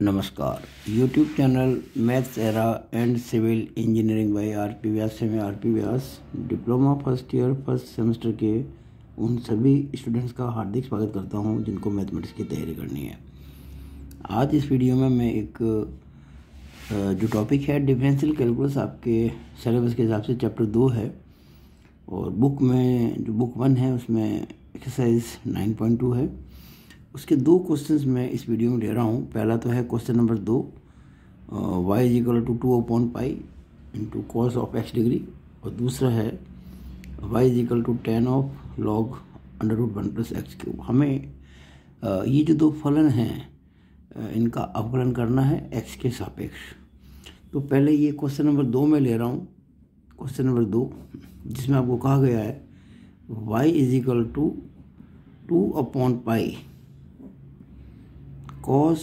नमस्कार। YouTube channel maths era and civil engineering by R P. Vyas से मैं R P. Vyas diploma first year first semester के उन सभी स्टूडेंट्स का हार्दिक स्वागत करता हूं जिनको मैथमेटिक्स की तैयारी करनी है। आज इस वीडियो में मैं एक जो टॉपिक है डिफरेंशियल कैलकुलस, आपके सिलेबस के हिसाब से चैप्टर 2 है और बुक में जो बुक 1 है उसमें एक्सरसाइज 9.2 है। उसके दो क्वेश्चंस मैं इस वीडियो में ले रहा हूँ। पहला तो है question number 2, y is equal to 2/पाई into cos of x degree, और दूसरा है y is equal to 10 of log √1 plus x cube. हमें ये जो दो फलन हैं इनका अवकलन करना है x के सापेक्ष। तो पहले ये क्वेश्चन नंबर 2 में ले रहा हूँ, क्वेश्चन नंबर 2 जिसमें आपको कहा गया है y इज इक्वल टू 2/पाई कॉस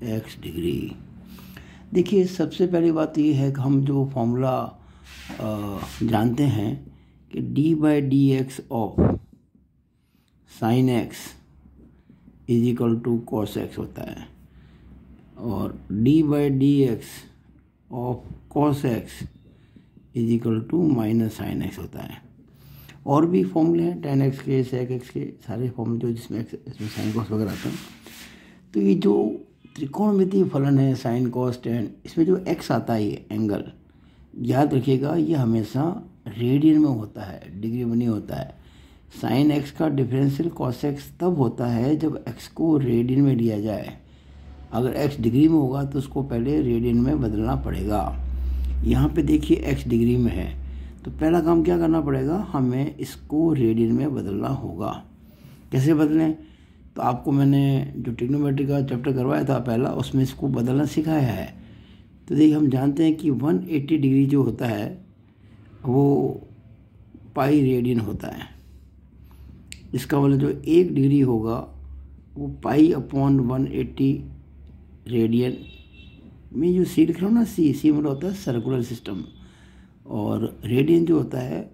x डिग्री। देखिए, सबसे पहली बात ये है कि हम जो फॉर्मूला जानते हैं कि d/dx of sine x is equal to cos x होता है, और d/dx of cos x is equal to minus sine x होता है। और भी फॉर्मूले हैं tan x के, sec x के, सारे फॉर्मूले जो जिसमें साइन कॉस वगैरह आते हैं। तो ये जो त्रिकोणमितीय फलन है साइन कॉस टेन, इसमें जो x आता है ये एंगल, याद रखिएगा ये हमेशा रेडियन में होता है, डिग्री में नहीं होता है। साइन x का डिफरेंशियल कॉस x तब होता है जब x को रेडियन में लिया जाए। अगर x डिग्री में होगा तो उसको पहले रेडियन में बदलना पड़ेगा। यहाँ पे देखिए x डिग्री में है, तो पहला काम क्या करना पड़ेगा, हमें इसको रेडियन में बदलना होगा। कैसे बदलें? तो आपको मैंने जो ट्रिग्नोमेट्री का चैप्टर करवाया था पहला, उसमें इसको बदलना सिखाया है। तो देखिए, हम जानते हैं कि 180 डिग्री जो होता है वो पाई रेडियन होता है। इसका मतलब जो 1 डिग्री होगा वो पाई अपॉन 180 रेडियन में, जो सी लिख रहा हूँ ना, सी मतलब होता है सर्कुलर सिस्टम, और रेडियन जो होता है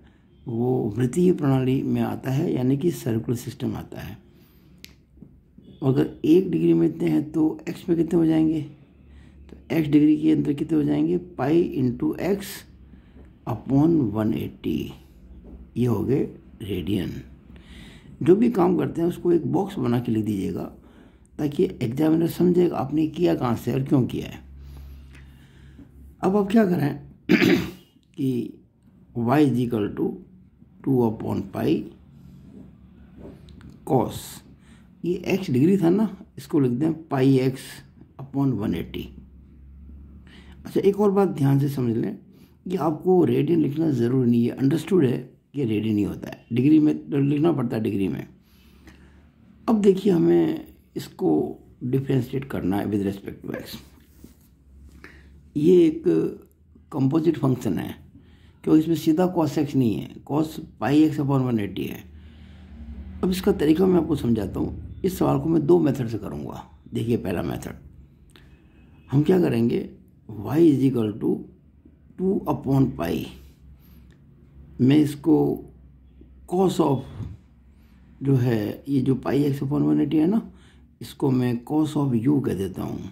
वो वृत्तीय प्रणाली में आता है, यानी कि सर्कुलर सिस्टम आता है। अगर 1 डिग्री में इतने हैं तो x में कितने हो जाएंगे, तो x डिग्री के अंदर कितने हो जाएंगे, पाई इंटू एक्स अपॉन 180, ये हो गए रेडियन। जो भी काम करते हैं उसको एक बॉक्स बना के लिख दीजिएगा ताकि एग्जामिनर समझेगा आपने किया कहाँ से और क्यों किया है। अब आप क्या करें कि y इज इक्वल टू 2/पाई कॉस, ये x डिग्री था ना, इसको लिख दें पाई x अपॉन 180। अच्छा, एक और बात ध्यान से समझ लें, ये आपको रेडियन लिखना ज़रूरी नहीं है, अंडरस्टूड है कि रेडियन ही होता है, डिग्री में लिखना पड़ता है डिग्री में। अब देखिए, हमें इसको डिफ्रेंशिएट करना है विद रिस्पेक्ट टू x। ये एक कंपोजिट फंक्शन है क्योंकि इसमें सीधा कॉस x नहीं है, कॉस पाई x अपॉन 180 है। अब इसका तरीका मैं आपको समझाता हूँ। इस सवाल को मैं 2 मेथड से करूँगा। देखिए, पहला मेथड हम क्या करेंगे, y इज इक्वल टू 2/पाई, मैं इसको कॉस ऑफ जो है, ये जो पाई x अपॉन 180 है ना, इसको मैं कॉस ऑफ u कह देता हूँ।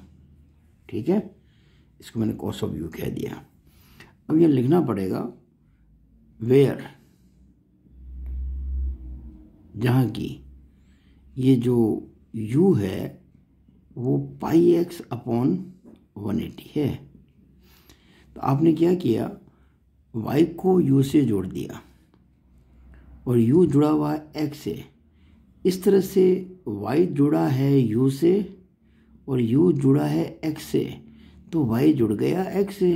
ठीक है, इसको मैंने कॉस ऑफ u कह दिया। अब ये लिखना पड़ेगा वेयर, जहाँ की ये जो u है वो पाई x अपॉन 180 है। तो आपने क्या किया, y को u से जोड़ दिया और u जुड़ा हुआ है x से। इस तरह से y जुड़ा है u से और u जुड़ा है x से, तो y जुड़ गया x से,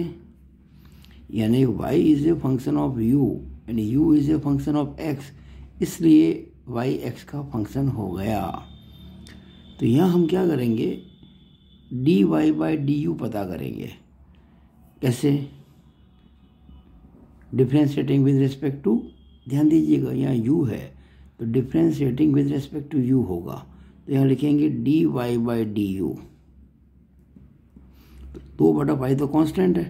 यानी y is a function of u and u is a function of x, इसलिए y x का फंक्शन हो गया। तो यहाँ हम क्या करेंगे, dy/du पता करेंगे। कैसे? डिफ्रेंशिएटिंग विद रिस्पेक्ट टू, ध्यान दीजिएगा यहाँ u है तो differentiating with respect to u होगा, तो यहाँ लिखेंगे dy/du। तो 2/पाई तो कांस्टेंट है,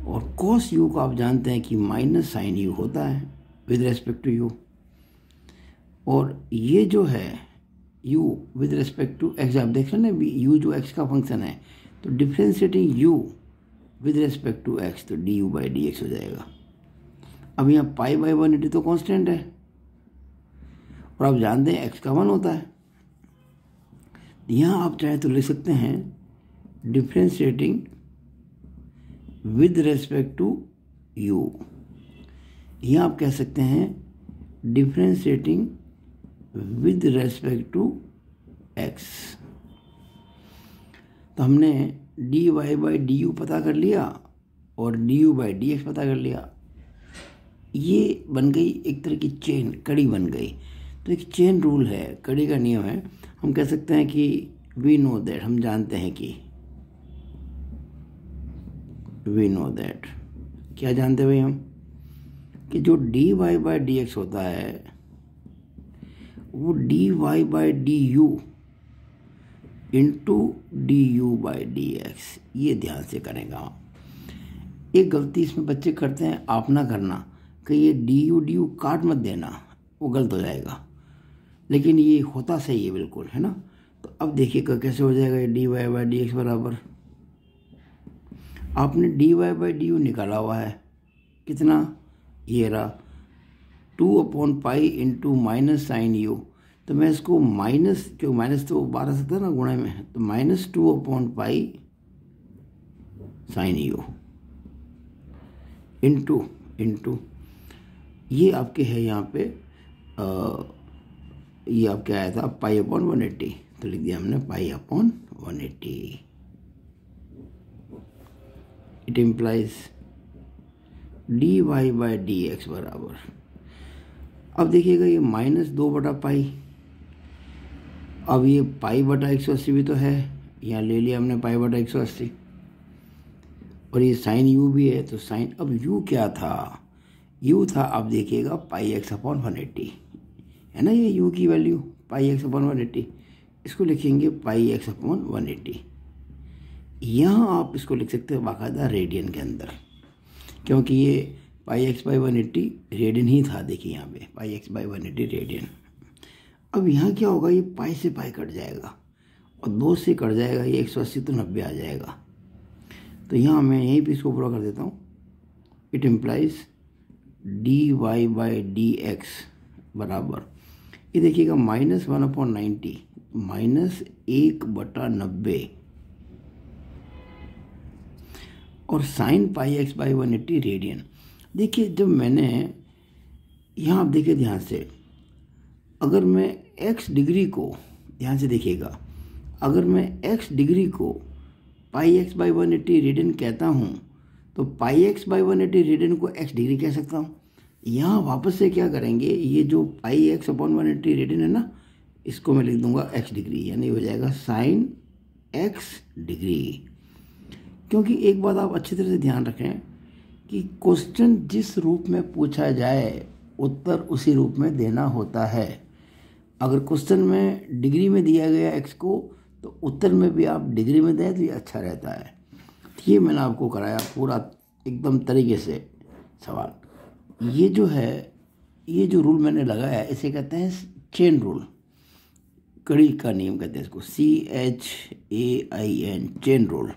और cos u को आप जानते हैं कि माइनस साइन u होता है विद रिस्पेक्ट टू u। और ये जो है u with respect to x, आप देख रहे हैं ना u जो x का फंक्शन है, तो differentiating u with respect to x, तो du बाई डी एक्स हो जाएगा। अब यहाँ पाई बाई 180 तो कांस्टेंट है और आप जानते हैं x का 1 होता है। यहाँ आप चाहे तो लिख सकते हैं differentiating with respect to u, यहाँ आप कह सकते हैं differentiating with respect to x। तो हमने d y by d u पता कर लिया और d u by d x पता कर लिया। ये बन गई एक तरह की चेन, कड़ी बन गई। तो एक चेन रूल है, कड़ी का नियम है। हम कह सकते हैं कि वी नो दैट, हम जानते हैं कि, वी नो दैट, क्या जानते हैं भाई हम, कि जो d y by d x होता है वो d y by d u into d u by d x, ये ध्यान से करेगा। एक गलती इसमें बच्चे करते हैं, आप ना करना, कि ये डी यू काट मत देना, वो गलत हो जाएगा, लेकिन ये होता सही है बिल्कुल, है ना। तो अब देखिएगा कैसे हो जाएगा ये d y by d x बराबर, आपने d y by d u निकाला हुआ है, कितना, ये रहा 2/π इंटू माइनस साइन यू। तो मैं इसको माइनस, क्यों माइनस तो 12 सकता है ना गुणा में, तो -2/π साइन यू इंटू ये आपके है यहाँ पे ये आपके आया था π/180, तो लिख दिया हमने π/180। It implies d y by d x बराबर, अब देखिएगा ये -2/π, अब ये π/180 भी तो है, यहाँ ले लिया हमने π/180, और ये साइन यू भी है, तो साइन, अब यू क्या था, यू था, अब देखिएगा πx/180 है ना, ये यू की वैल्यू πx/180, इसको लिखेंगे πx/180। यहाँ आप इसको लिख सकते हैं बाकायदा रेडियन के अंदर, क्योंकि ये πx/180 रेडियन ही था। देखिए यहाँ पे πx/180 रेडियन। अब यहाँ क्या होगा, ये पाई से पाई कट जाएगा और 2 से कट जाएगा, ये 180 तो 90 आ जाएगा। तो यहाँ मैं यहीं पे इसको पूरा कर देता हूँ। It implies d y by d x बराबर, ये देखिएगा -1/90 -1/90 और साइन πx/180 रेडियन। देखिए जब मैंने यहाँ, आप देखिए ध्यान से, अगर मैं x डिग्री को, ध्यान से देखिएगा, अगर मैं x डिग्री को πx/180 रेडियन कहता हूँ तो πx/180 रेडियन को x डिग्री कह सकता हूँ। यहाँ वापस से क्या करेंगे, ये जो πx/180 रेडियन है ना, इसको मैं लिख दूंगा x डिग्री, यानी हो जाएगा साइन x डिग्री। क्योंकि एक बात आप अच्छी तरह से ध्यान रखें कि क्वेश्चन जिस रूप में पूछा जाए उत्तर उसी रूप में देना होता है। अगर क्वेश्चन में डिग्री में दिया गया x को, तो उत्तर में भी आप डिग्री में दें तो ये अच्छा रहता है। ये मैंने आपको कराया पूरा एकदम तरीके से सवाल। ये जो है, ये जो रूल मैंने लगाया इसे कहते हैं चेन रूल, कड़ी का नियम कहते हैं इसको, CHAIN, चेन रूल।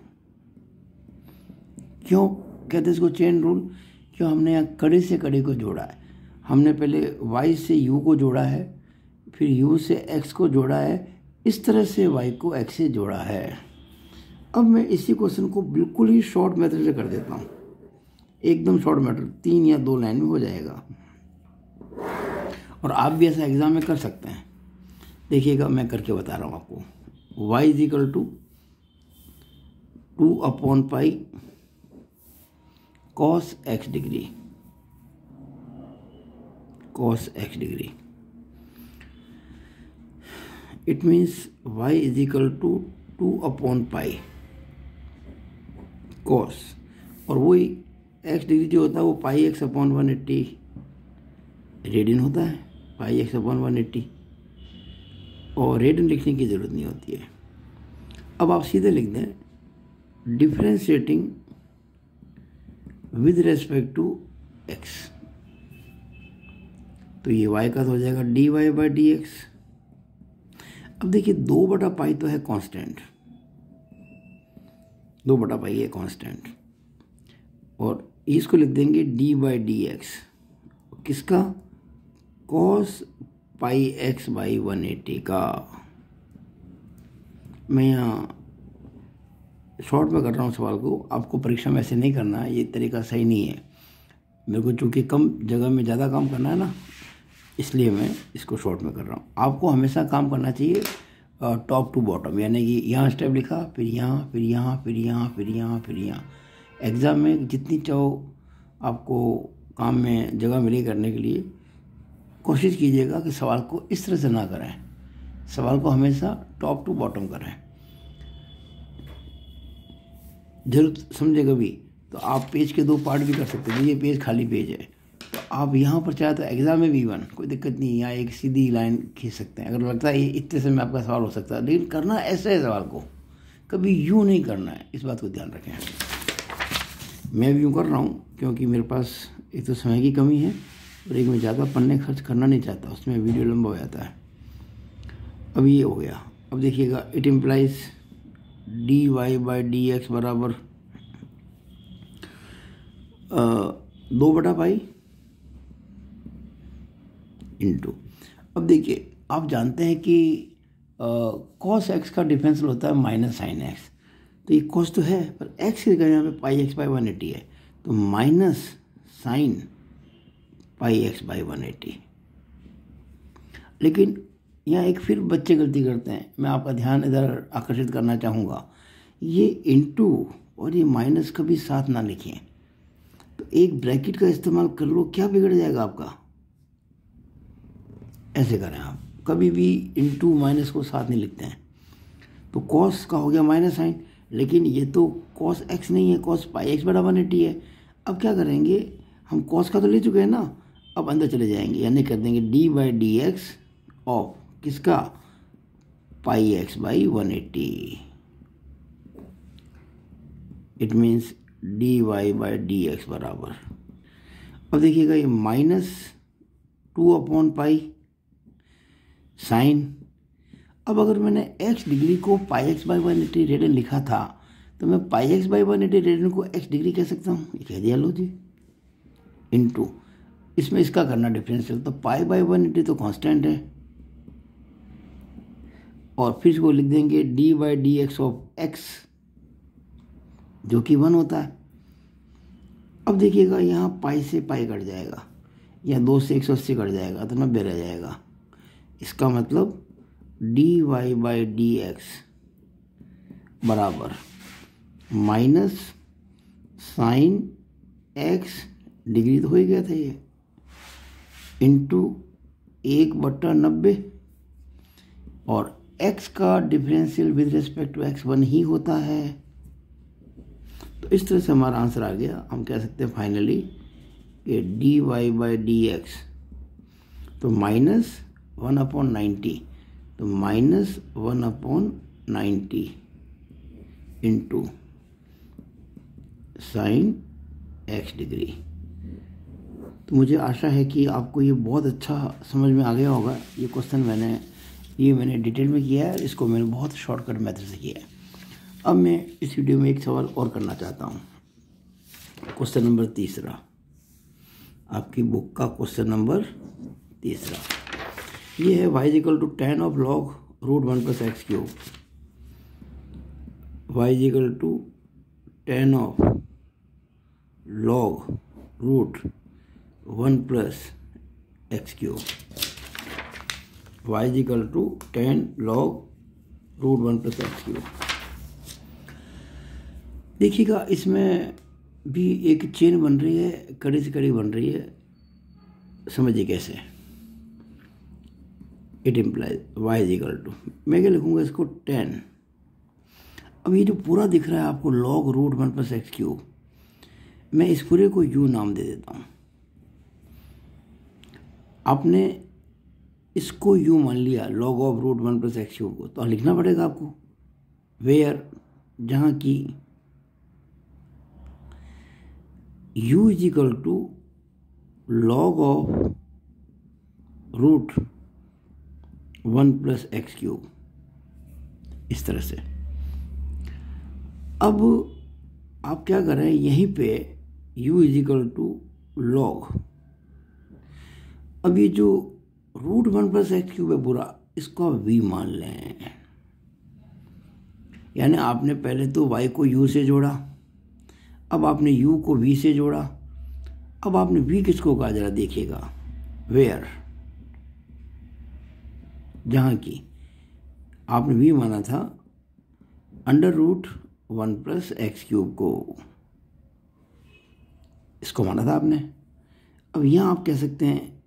क्यों कहते हैं इसको चेन रूल, क्यों, हमने यहाँ कड़ी से कड़ी को जोड़ा है। हमने पहले y से u को जोड़ा है, फिर u से x को जोड़ा है, इस तरह से y को x से जोड़ा है। अब मैं इसी क्वेश्चन को बिल्कुल ही शॉर्ट मेथड से कर देता हूँ, एकदम शॉर्ट मेथड, 3 या 2 लाइन में हो जाएगा। और आप भी ऐसा एग्जाम में कर सकते हैं। देखिएगा मैं करके बता रहा हूँ आपको। y = 2/π cos x degree, cos x degree, it means y = 2/π cos, और वही x डिग्री जो होता है वो πx/180 रेडियन होता है, πx/180, और रेडियन लिखने की ज़रूरत नहीं होती है। अब आप सीधे लिख दें differentiating with respect to x, तो ये y का तो हो जाएगा dy बाई डी एक्स। अब देखिए 2/पाई तो है कांस्टेंट, 2/पाई है कांस्टेंट, और इसको लिख देंगे d/dx, किसका? cos पाई x बाई 180 का। मैं यहाँ शॉर्ट में कर रहा हूँ सवाल को, आपको परीक्षा में ऐसे नहीं करना है, ये तरीका सही नहीं है। मेरे को चूँकि कम जगह में ज़्यादा काम करना है ना, इसलिए मैं इसको शॉर्ट में कर रहा हूँ। आपको हमेशा काम करना चाहिए टॉप टू बॉटम, यानी कि यहाँ स्टेप लिखा, फिर यहाँ, फिर यहाँ, फिर यहाँ, फिर यहाँ, फिर यहाँ। एग्ज़ाम में जितनी चाहो आपको काम में जगह मिले करने के लिए, कोशिश कीजिएगा कि सवाल को इस तरह से ना करें, सवाल को हमेशा टॉप टू बॉटम करें। जरूरत समझे कभी तो आप पेज के 2 पार्ट भी कर सकते हैं। ये पेज खाली पेज है, तो आप यहाँ पर चाहे तो एग्जाम में भी 1 कोई दिक्कत नहीं है, यहाँ एक सीधी लाइन खींच सकते हैं। अगर लगता है ये इतने से में आपका सवाल हो सकता है, लेकिन करना ऐसे है सवाल को, कभी यूँ नहीं करना है, इस बात को ध्यान रखें। मैं भी यूँ कर रहा हूँ क्योंकि मेरे पास एक तो समय की कमी है, और एक में ज़्यादा पन्ने खर्च करना नहीं चाहता, उसमें वीडियो लंबा हो जाता है। अब ये हो गया। अब देखिएगा, इट इम्प्लाइज dy/dx बराबर 2/पाई इंटू। अब देखिए, आप जानते हैं कि cos x का डिफरेंशियल होता है माइनस साइन x, तो ये cos तो है, पर x की जगह यहाँ पे पाई x बाई 180 है, तो minus sine pi x by 180। लेकिन यहाँ एक फिर बच्चे गलती करते हैं, मैं आपका ध्यान इधर आकर्षित करना चाहूँगा, ये इंटू और ये माइनस कभी साथ ना लिखें, तो एक ब्रैकेट का इस्तेमाल कर लो, क्या बिगड़ जाएगा आपका? ऐसे करें आप, कभी भी इंटू माइनस को साथ नहीं लिखते हैं। तो कॉस का हो गया माइनस साइन, लेकिन ये तो कॉस एक्स नहीं है, कॉस पाई एक्स बटा 180 है। अब क्या करेंगे, हम कॉस का तो ले चुके हैं ना, अब अंदर चले जाएंगे, यानी कर देंगे d/dx ऑफ किसका? Pi x by 180। It means dy/dx बराबर, अब देखिएगा ये -2/पाई साइन। अब अगर मैंने x डिग्री को पाई एक्स बाई 180 रेडियन लिखा था, तो मैं पाई एक्स बाई 180 रेडियन को x डिग्री कह सकता हूँ, ये कह दिया लो जी, इंटू इसमें इसका करना डिफरेंशियल, तो पाई बाई 180 तो कांस्टेंट है, और फिर इसको लिख देंगे d/dx ऑफ x, जो कि 1 होता है। अब देखिएगा, यहाँ पाई से पाई कट जाएगा, या 2 से 180 कट जाएगा, तो 90 रह जाएगा। इसका मतलब dy/dx बराबर माइनस साइन x डिग्री तो हो ही गया था ये, इंटू 1/90, और x का differential with respect to x 1 ही होता है। तो इस तरह से हमारा आंसर आ गया। हम कह सकते हैं फाइनली कि dy/dx तो -1/90, तो -1/90 इंटू साइन x डिग्री। तो मुझे आशा है कि आपको ये बहुत अच्छा समझ में आ गया होगा। ये क्वेश्चन मैंने डिटेल में किया है, इसको मैंने बहुत शॉर्टकट मेथड से किया है। अब मैं इस वीडियो में एक सवाल और करना चाहता हूँ, क्वेश्चन नंबर 3, आपकी बुक का क्वेश्चन नंबर 3। ये है y = tan of log √1 + x3। y = tan of log √1 + x3। y = tan log √1 + x3। देखिएगा, इसमें भी एक चेन बन रही है, कड़ी से कड़ी बन रही है, समझिए कैसे। इट इम्प्लाइज y = मैं क्या लिखूँगा इसको 10। अब ये जो पूरा दिख रहा है आपको log √1 + x3, मैं इस पूरे को u नाम दे देता हूँ। आपने इसको u मान लिया log ऑफ √1 + x3 को, तो लिखना पड़ेगा आपको वेयर, जहाँ की u = log ऑफ √1 + x3। इस तरह से। अब आप क्या करें, यहीं पे u is equal to log, अब ये जो √1 + x³ है पूरा, इसको आप v मान लें। यानी आपने पहले तो y को u से जोड़ा, अब आपने u को v से जोड़ा, अब आपने v किसको कहा जरा देखिएगा, वेयर, जहाँ की आपने v माना था √1 + x³ को, इसको माना था आपने। अब यहाँ आप कह सकते हैं,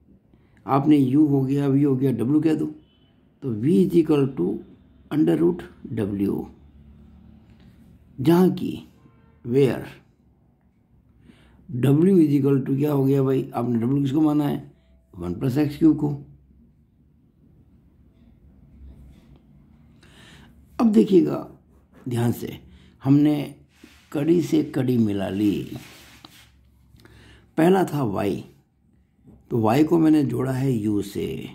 आपने u हो गया, v हो गया, w कह दो, तो v is equal to √w, जहाँ की where w is equal to क्या हो गया भाई, आपने w किसको माना है, 1 + x³ को। अब देखिएगा ध्यान से, हमने कड़ी से कड़ी मिला ली। पहला था y, तो y को मैंने जोड़ा है u से,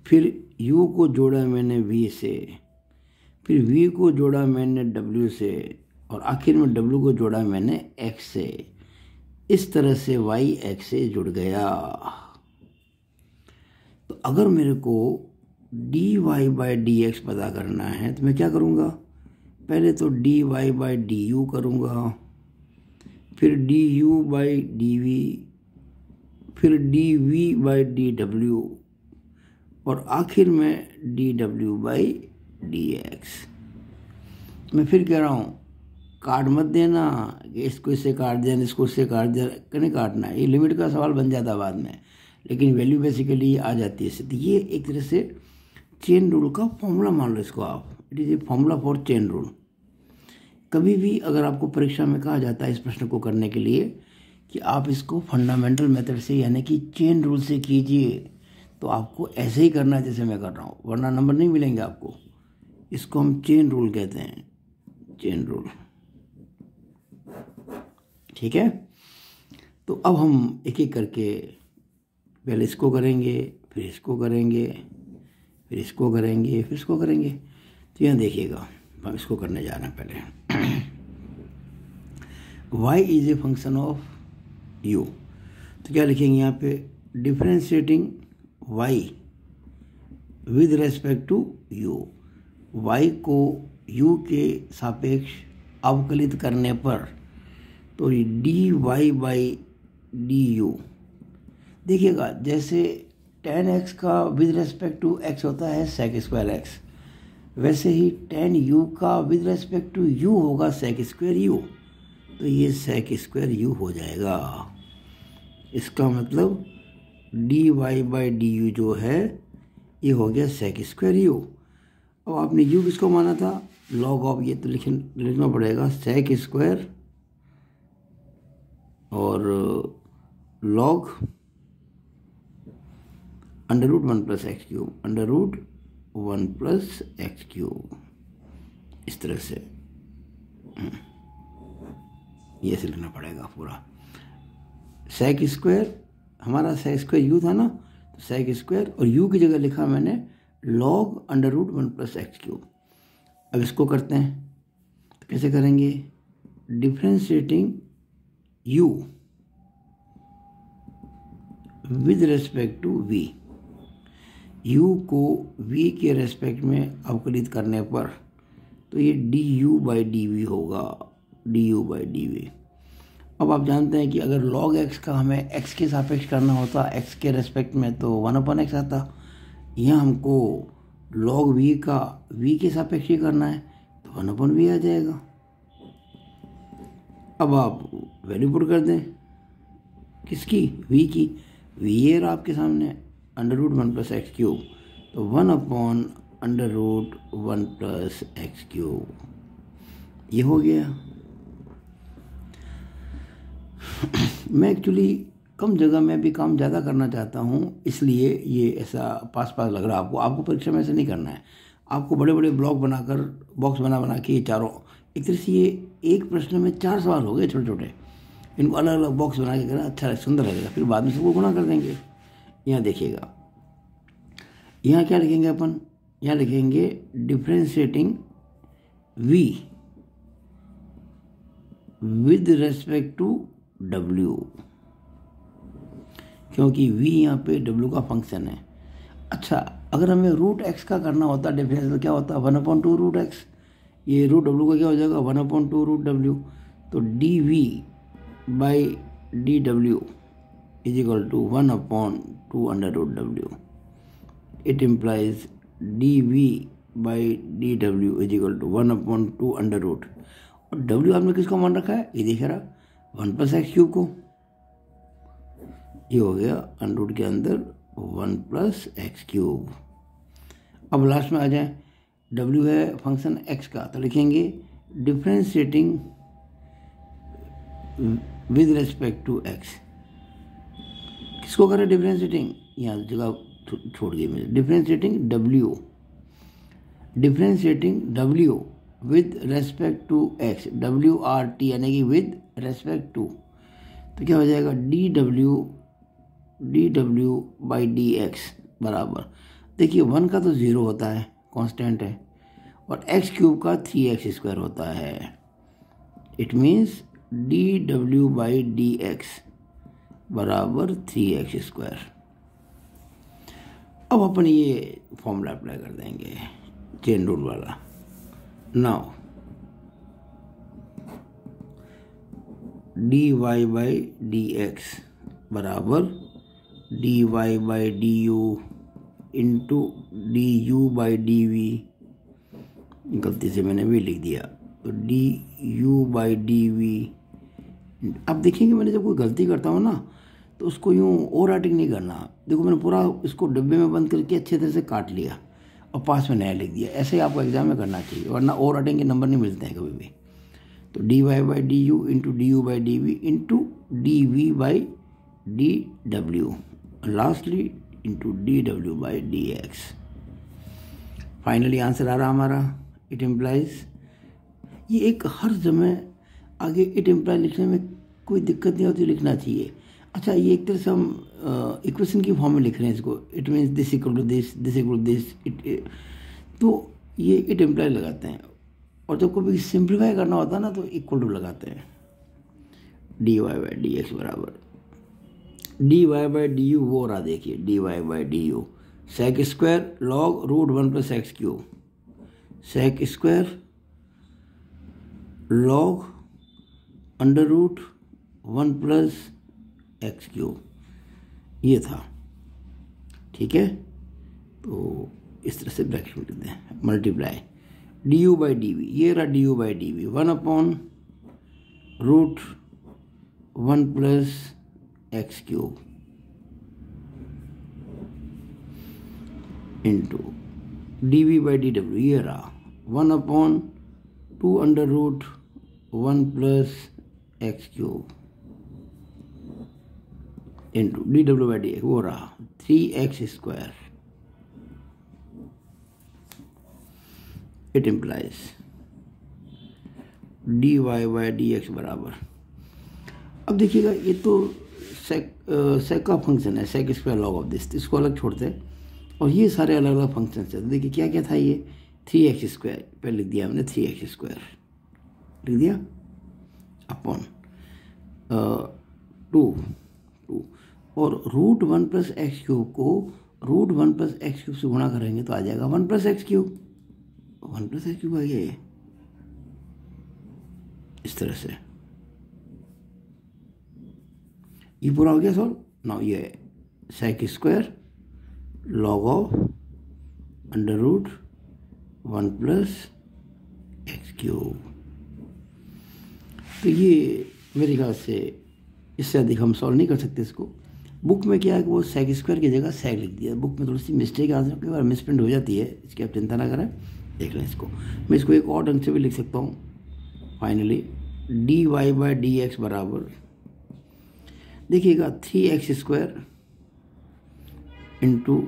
फिर u को जोड़ा मैंने v से, फिर v को जोड़ा मैंने w से, और आखिर में w को जोड़ा मैंने x से। इस तरह से y x से जुड़ गया। तो अगर मेरे को dy/dx पता करना है तो मैं क्या करूँगा, पहले तो dy/du करूँगा, फिर du/dv, फिर dv/dw, और आखिर में dw/dx। मैं फिर कह रहा हूँ, काट मत देना कि इसको इससे काट देना, इसको इससे काट देना, नहीं काटना, ये लिमिट का सवाल बन जाता बाद में, लेकिन वैल्यू बेसिकली आ जाती है इससे। तो ये एक तरह से चेन रूल का फॉर्मूला मान लो इसको आप, it is a formula for chain rule. कभी भी अगर आपको परीक्षा में कहा जाता है इस प्रश्न को करने के लिए कि आप इसको फंडामेंटल मेथड से यानी कि चेन रूल से कीजिए, तो आपको ऐसे ही करना है जैसे मैं कर रहा हूँ, वरना नंबर नहीं मिलेंगे आपको। इसको हम चेन रूल कहते हैं, चेन रूल, ठीक है। तो अब हम एक एक करके पहले इसको करेंगे, फिर इसको करेंगे, फिर इसको करेंगे, फिर इसको करेंगे। तो यहाँ देखिएगा, हम इसको करने जा रहे हैं पहले। y is a function of u, तो क्या लिखेंगे यहाँ पे, differentiating y with respect to u, y को u के सापेक्ष अवकलित करने पर, तो dy/du, देखिएगा जैसे tan x का विद रेस्पेक्ट टू x होता है sec²x, वैसे ही tan u का विद रेस्पेक्ट टू u होगा sec²u, तो ये sec²u हो जाएगा। इसका मतलब dy/du जो है ये हो गया sec²u। अब आपने u किसको माना था, log ऑफ, ये तो लिखना पड़ेगा sec² और log √1 + x³, √1 + x³, इस तरह से ये से लिखना पड़ेगा पूरा। sec², हमारा sec²u था ना, तो sec² और u की जगह लिखा मैंने log √1 + x³। अब इसको करते हैं, तो कैसे करेंगे, differentiating u with respect to v, u को v के रेस्पेक्ट में अवकलित करने पर, तो ये du/dv होगा, du/dv। अब आप जानते हैं कि अगर log x का हमें x के सापेक्ष करना होता, x के रेस्पेक्ट में, तो 1/x आता। यहाँ हमको log v का v के सापेक्ष ही करना है, तो 1/v आ जाएगा। अब आप वैल्यू पुट कर दें, किसकी, v की, v है आपके सामने √1 + x³, तो 1/√1 + x³, ये हो गया। मैं एक्चुअली कम जगह में भी काम ज़्यादा करना चाहता हूँ, इसलिए ये ऐसा पास लग रहा है आपको। आपको परीक्षा में ऐसे नहीं करना है, आपको बड़े बड़े ब्लॉक बनाकर, बॉक्स बना के, ये चारों, एक तरह से ये एक प्रश्न में 4 सवाल हो गए छोटे छोटे, इनको अलग अलग बॉक्स बना के करना अच्छा सुंदर लगेगा, फिर बाद में सबको गुणा कर देंगे। यहाँ देखिएगा, यहाँ क्या लिखेंगे अपन, यहाँ लिखेंगे differentiating v with respect to w, क्योंकि v यहाँ पे w का फंक्शन है। अच्छा, अगर हमें रूट एक्स का करना होता डिफरेंशियल, क्या होता है 1/2 रूट एक्स, ये रूट w का क्या हो जाएगा 1/2 रूट w। तो dv by dw is equal to 1/2 under root w। It implies dv by dw is equal to 1/2 under root, और w आपने किसको मान रखा है, ये देख रहा 1 + x³ को, ये हो गया अंडर रूट के अंदर 1 + x³। अब लास्ट में आ जाए, w है फंक्शन x का, तो लिखेंगे differentiating with respect to x। किसको करें डिफ्रेंशिएटिंग, यहाँ जगह छोड़ दी मैंने, differentiating w with respect to x, WRT यानी कि विद रेस्पेक्ट टू, तो क्या हो जाएगा dw बाई dx बराबर, देखिए 1 का तो 0 होता है, कांस्टेंट है, और x³ का 3x² होता है। It means dw by dx बराबर 3x²। अब अपन ये फॉर्मूला अप्लाई कर देंगे चेन रूल वाला। नाउ dy बाई dx बराबर dy by du into du by dv, गलती से मैंने भी लिख दिया, तो du बाई dv। अब देखेंगे मैंने जब कोई गलती करता हूँ ना तो उसको यूँ ओवर राइटिंग नहीं करना। देखो मैंने पूरा इसको डिब्बे में बंद करके अच्छे तरह से काट लिया और पास में नया लिख दिया, ऐसे ही आपको एग्जाम में करना चाहिए, वरना ओवर राइटिंग के नंबर नहीं मिलते हैं कभी भी। तो dy by du into du by dv into dv by dw, lastly into dw by dx। Finally answer आ रहा हमारा इट इम्प्लाइज। ये एक हर समय आगे इट इम्प्लाई लिखने में कोई दिक्कत नहीं होती, लिखना चाहिए। अच्छा, ये एक तरह से हम इक्वेशन की फॉर्म में लिख रहे हैं इसको, it means this equal to this, this equal to this, तो ये इट इम्प्लाई लगाते हैं, और जब कभी सिंप्लीफाई करना होता है ना तो इक्वल टू लगाते हैं। dy बाई dx बराबर dy बाई du वो रहा, देखिए dy by du sec² log root 1 + x³ sec² log under root 1 + x³, ये था। ठीक है, तो इस तरह से ब्रैकेट में लिख दें, मल्टीप्लाई du बाई dv, ये रहा du by dv 1/√1 + x³ into dv by dw, ये रहा 1/2 under root 1 + x³ into dw by dx, वो रहा 3x²। It implies dy by dx बराबर, अब देखिएगा ये तो सेक का फंक्शन है, sec² log ऑफ दिस, इसको अलग छोड़ते हैं, और ये सारे अलग अलग फंक्शन है। तो देखिए क्या क्या था, ये 3x² पहले लिख दिया हमने, 3x² लिख दिया अपॉन 2 और रूट 1 + x³ को रूट 1 + x³ से गुणा करेंगे तो आ जाएगा 1 + x³, 1 + x³ आ गया ये, इस तरह से ये पूरा हो गया सॉल्व। नाउ ये sec² log of under root 1 + x³। तो ये मेरे ख्याल से इससे अधिक हम सॉल्व नहीं कर सकते इसको। बुक में क्या है कि वो sec² की जगह sec लिख दिया, बुक में थोड़ी सी मिस्टेक आंसर कई बार मिसप्रिंट हो जाती है, इसकी आप चिंता ना करें, देख लें इसको। मैं इसको एक और ढंग से भी लिख सकता हूँ। फाइनली dy बाई dx बराबर, देखिएगा 3x² into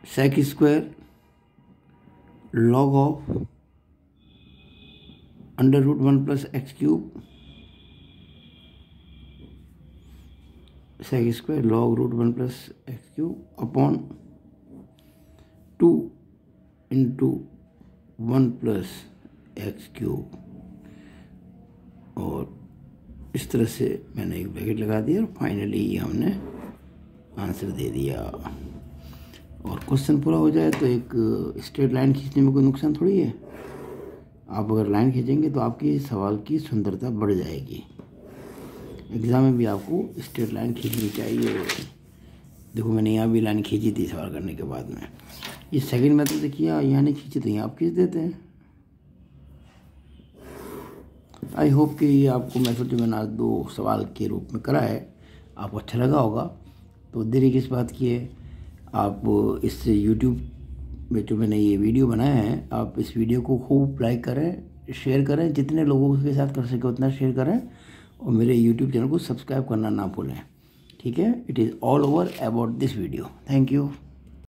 sec² log of under root 1 + x³ sec² log root 1 + x³ upon 2 into 1 plus x cube, और इस तरह से मैंने एक ब्रैकेट लगा दिया और फाइनली ये हमने आंसर दे दिया। और क्वेश्चन पूरा हो जाए तो एक स्ट्रेट लाइन खींचने में कोई नुकसान थोड़ी है। आप अगर लाइन खींचेंगे तो आपके सवाल की सुंदरता बढ़ जाएगी। एग्ज़ाम में भी आपको स्ट्रेट लाइन खींचनी चाहिए। देखो मैंने यहाँ भी लाइन खींची थी सवाल करने के बाद में। ये सेकंड मेथड से किया, यहाँ नहीं खींची तो यहाँ आप खींच देते हैं। आई होप कि ये आपको मेथड जो मैंने आज 2 सवाल के रूप में करा है आपको अच्छा लगा होगा। तो देरी किस बात की है, आप इस यूट्यूब में जो मैंने ये वीडियो बनाया है, आप इस वीडियो को खूब लाइक करें, शेयर करें, जितने लोगों के साथ कर सके उतना शेयर करें, और मेरे यूट्यूब चैनल को सब्सक्राइब करना ना भूलें। ठीक है, it is all over about this video. Thank you.